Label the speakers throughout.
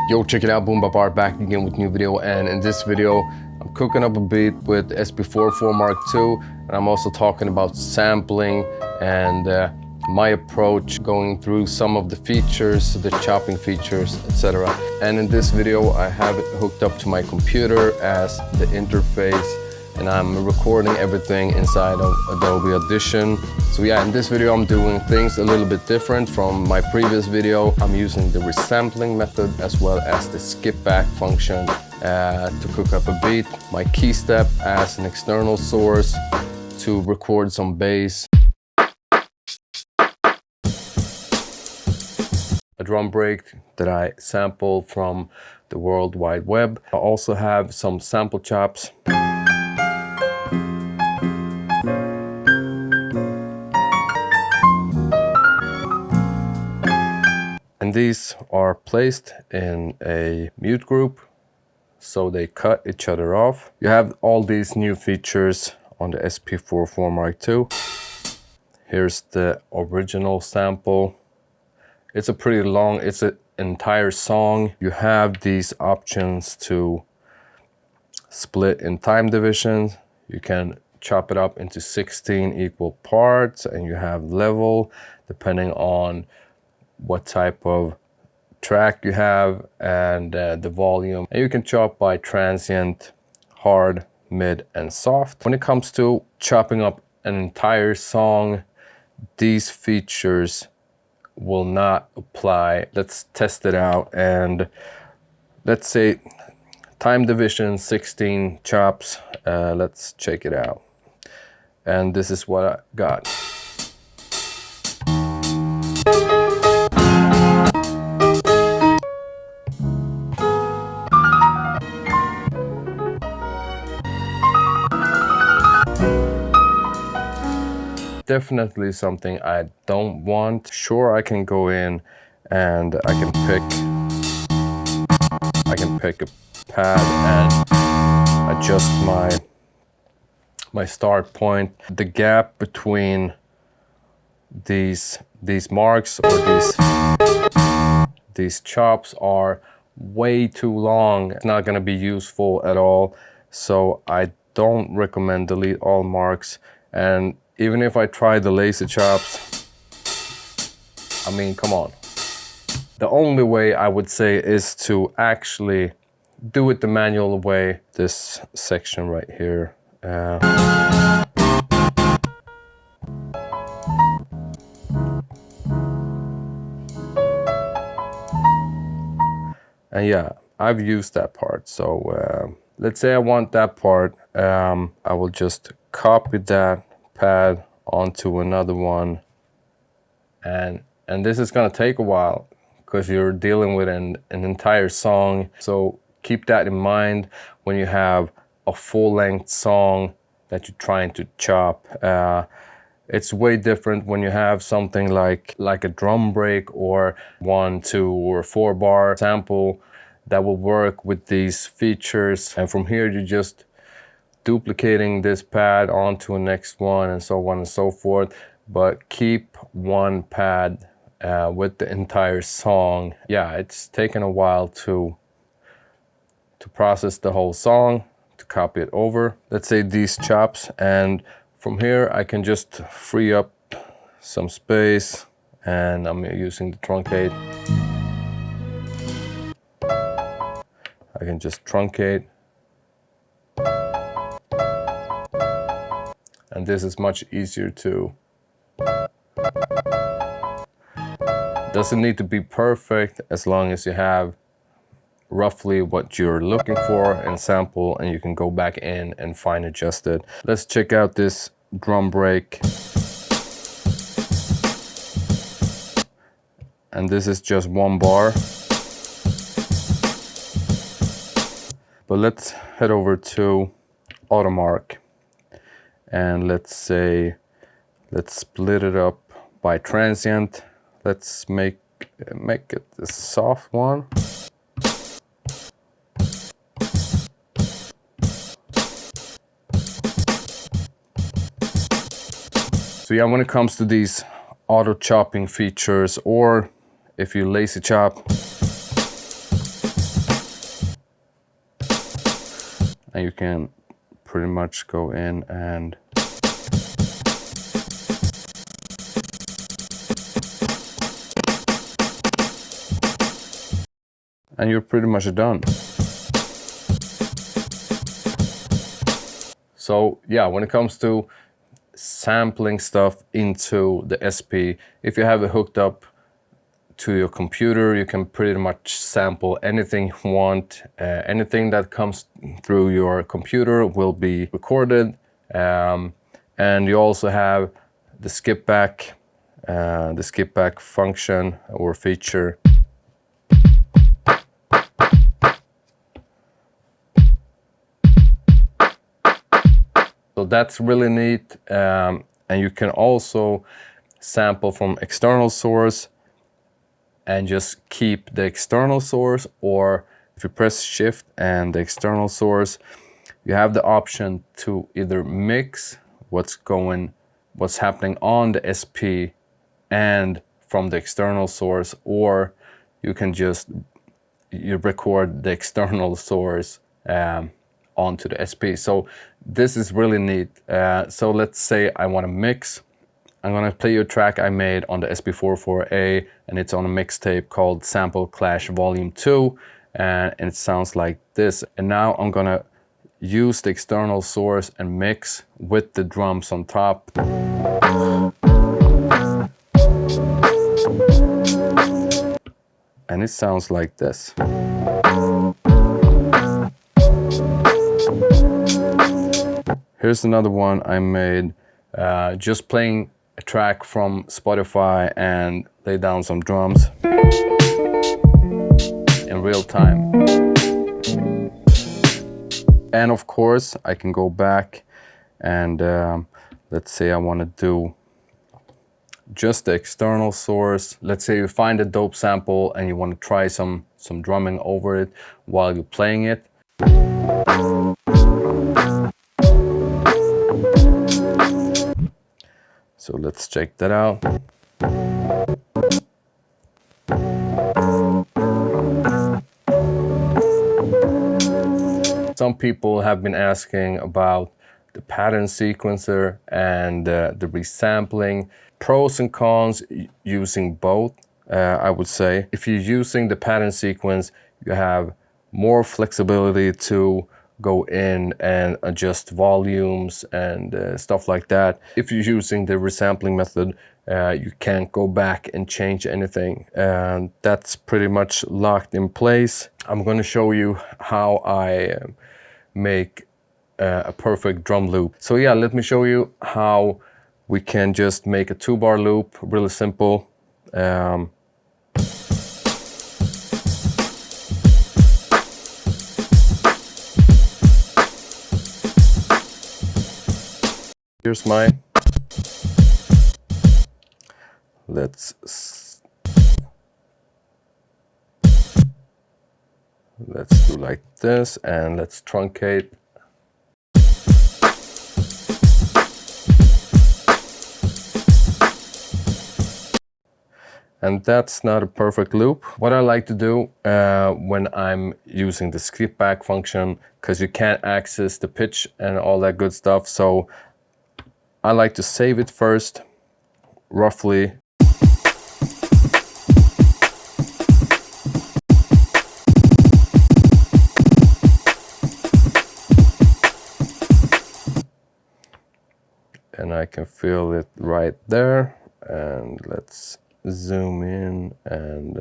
Speaker 1: Yo, check it out, BoombapArt back again with new video, and in this video I'm cooking up a beat with SP-404 MK2, and I'm also talking about sampling and my approach, going through some of the features, the chopping features, etc. And in this video I have it hooked up to my computer as the interface, and I'm recording everything inside of Adobe Audition. So yeah, in this video I'm doing things a little bit different from my previous video. I'm using the resampling method as well as the skip back function to cook up a beat. My key step as an external source to record some bass. A drum break that I sampled from the World Wide Web. I also have some sample chops. And these are placed in a mute group, so they cut each other off. You have all these new features on the SP-404 MK2. Here's the original sample. It's a pretty long, it's an entire song. You have these options to split in time divisions. You can chop it up into 16 equal parts, and you have level depending on what type of track you have and the volume. And you can chop by transient, hard, mid, and soft. When it comes to chopping up an entire song, these features will not apply. Let's test it out, and let's say time division 16 chops. Let's check it out, and this is what I got. Definitely something I don't want. Sure, I can go in and I can pick a pad and adjust my start point. The gap between these marks or these chops are way too long. It's not going to be useful at all, so I don't recommend delete all marks. And even if I try the laser chops, I mean, come on. The only way I would say is to actually do it the manual way. This section right here. And yeah, I've used that part. So let's say I want that part. I will just copy that pad onto another one, and this is going to take a while because you're dealing with an entire song. So keep that in mind when you have a full-length song that you're trying to chop. It's way different when you have something like a drum break or 1, 2, or 4 bar sample that will work with these features, and from here you just duplicating this pad onto a next one and so on and so forth. But keep one pad with the entire song. Yeah, it's taken a while to process the whole song, to copy it over. Let's say these chops, and from here I can just free up some space, and I'm using the truncate. I can just truncate. And this is much easier too. Doesn't need to be perfect as long as you have roughly what you're looking for and sample, and you can go back in and fine adjust it. Let's check out this drum break. And this is just 1 bar. But let's head over to Automark. And let's split it up by transient. Let's make it the soft one. So yeah, when it comes to these auto chopping features, or if you lazy chop, and you can pretty much go in and you're pretty much done. So yeah, when it comes to sampling stuff into the SP, if you have it hooked up to your computer, you can pretty much sample anything you want. Anything that comes through your computer will be recorded. And you also have the skip back function or feature. So that's really neat. And you can also sample from external source and just keep the external source, or if you press shift and the external source, you have the option to either mix what's happening on the SP and from the external source, or you can just record the external source onto the SP. So this is really neat. So let's say I want to mix. I'm gonna play you a track I made on the SP-404A, and it's on a mixtape called Sample Clash Volume 2, and it sounds like this. And now I'm gonna use the external source and mix with the drums on top. And it sounds like this. Here's another one I made, just playing a track from Spotify and lay down some drums in real time. And of course, I can go back and let's say I want to do just the external source. Let's say you find a dope sample and you want to try some drumming over it while you're playing it. So let's check that out. Some people have been asking about the pattern sequencer and the resampling. Pros and cons using both, I would say. If you're using the pattern sequence, you have more flexibility to go in and adjust volumes and stuff like that. If you're using the resampling method, you can't go back and change anything. That's pretty much locked in place. I'm going to show you how I make a perfect drum loop. So yeah, let me show you how we can just make a 2-bar loop, really simple. Here's mine. Let's do like this, and let's truncate. And that's not a perfect loop. What I like to do when I'm using the skip back function, because you can't access the pitch and all that good stuff, so I like to save it first, roughly. And I can feel it right there. And let's zoom in and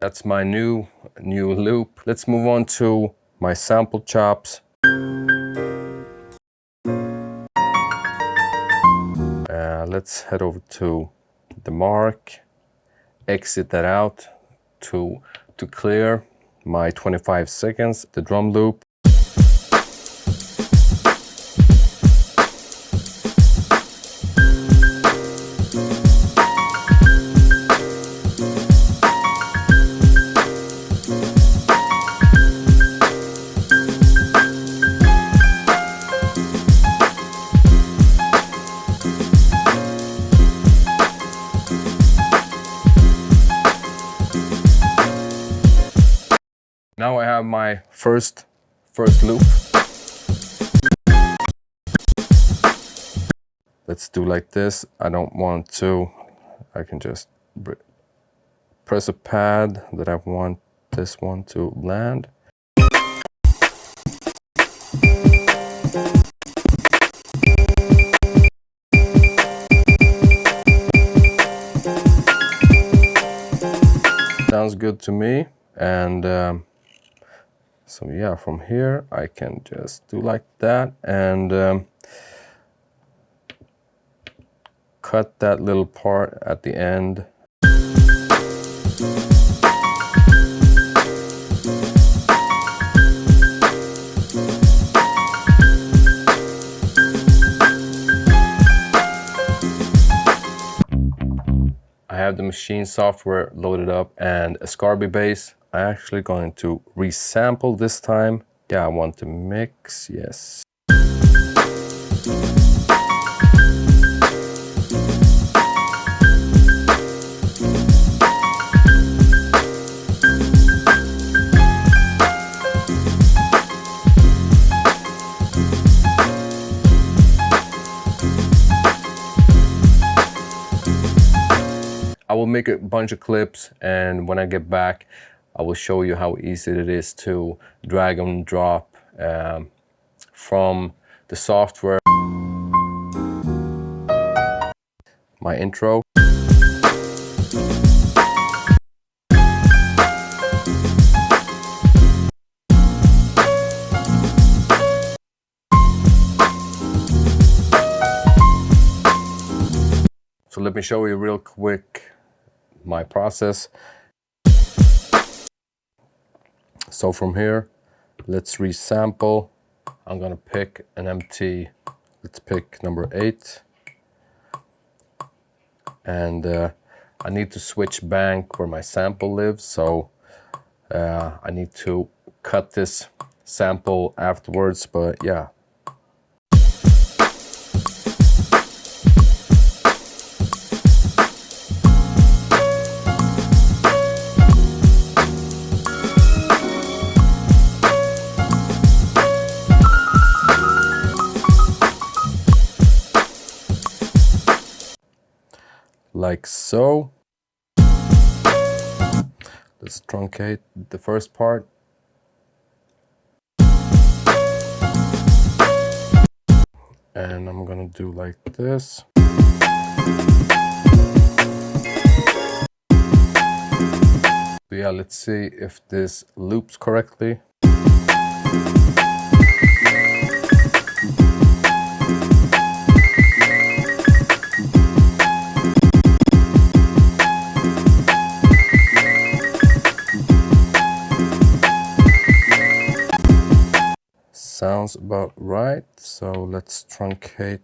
Speaker 1: that's my new loop. Let's move on to my sample chops. Let's head over to the mark, exit that out to clear my 25 seconds, the drum loop. Now I have my first loop. Let's do like this. I don't want to, I can just press a pad that I want this one to land. Sounds good to me. And so yeah, from here I can just do like that and cut that little part at the end. I have the machine software loaded up and a Scarby bass. I'm actually going to resample this time. Yeah, I want to mix, yes. I will make a bunch of clips, and when I get back I will show you how easy it is to drag and drop from the software. My intro. So let me show you real quick my process. So from here, let's resample. I'm gonna pick an empty, let's pick number 8. And I need to switch bank where my sample lives, so I need to cut this sample afterwards, but yeah. Like so. Let's truncate the first part. And I'm gonna do like this. So yeah, let's see if this loops correctly. Sounds about right, so let's truncate.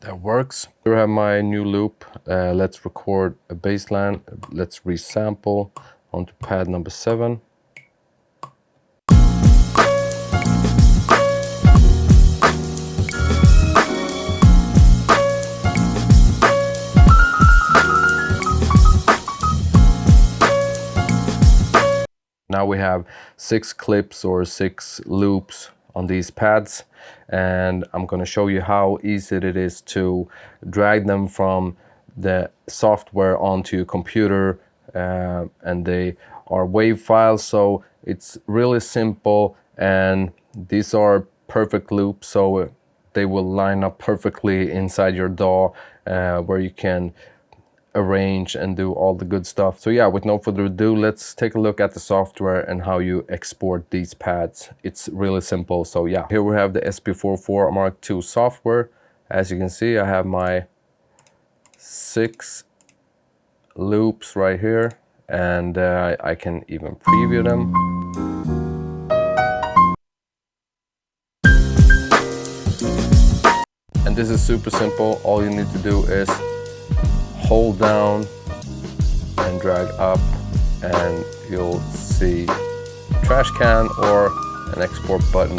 Speaker 1: That works. Here I have my new loop. Let's record a bass line. Let's resample onto pad number 7. Now we have 6 clips or 6 loops on these pads, and I'm going to show you how easy it is to drag them from the software onto your computer, and they are WAV files, so it's really simple, and these are perfect loops, so they will line up perfectly inside your DAW, where you can arrange and do all the good stuff. So yeah, with no further ado, let's take a look at the software and how you export these pads. It's really simple. So yeah, here we have the SP-404 MK2 software. As you can see, I have my 6 loops right here, and I can even preview them. And this is super simple. All you need to do is hold down and drag up, and you'll see trash can or an export button,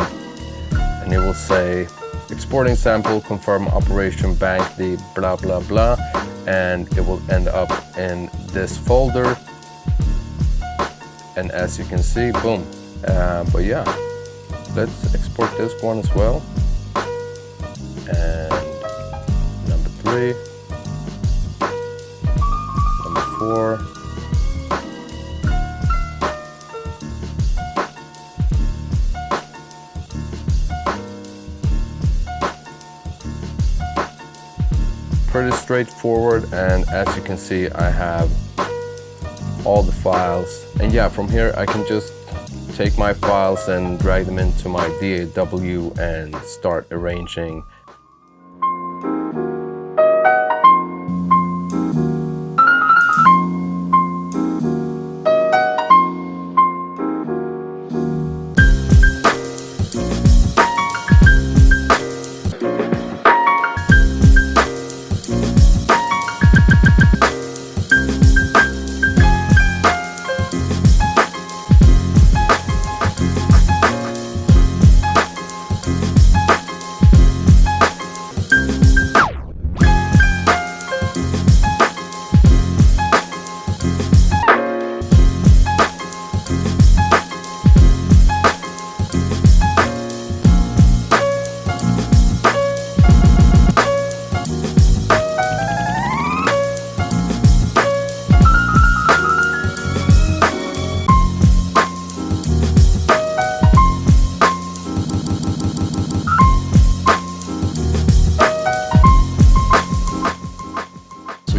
Speaker 1: and it will say exporting sample, confirm operation, bank the blah blah blah, and it will end up in this folder. And as you can see, boom. But yeah, let's export this one as well. And number 3, number 4. Pretty straightforward, and as you can see, I have all the files. And yeah, from here I can just take my files and drag them into my DAW and start arranging.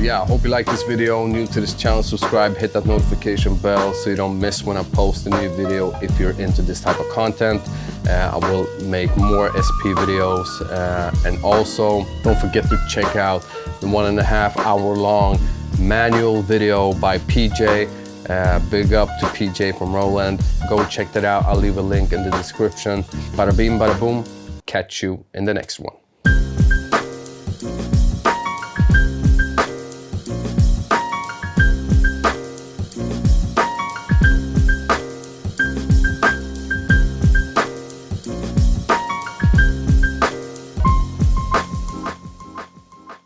Speaker 1: Yeah, I hope you like this video. New to this channel, subscribe, hit that notification bell so you don't miss when I post a new video. If you're into this type of content, I will make more SP videos. And also, don't forget to check out the 1.5 hour long manual video by PJ. Big up to PJ from Roland. Go check that out. I'll leave a link in the description. Bada bing, bada boom. Catch you in the next one.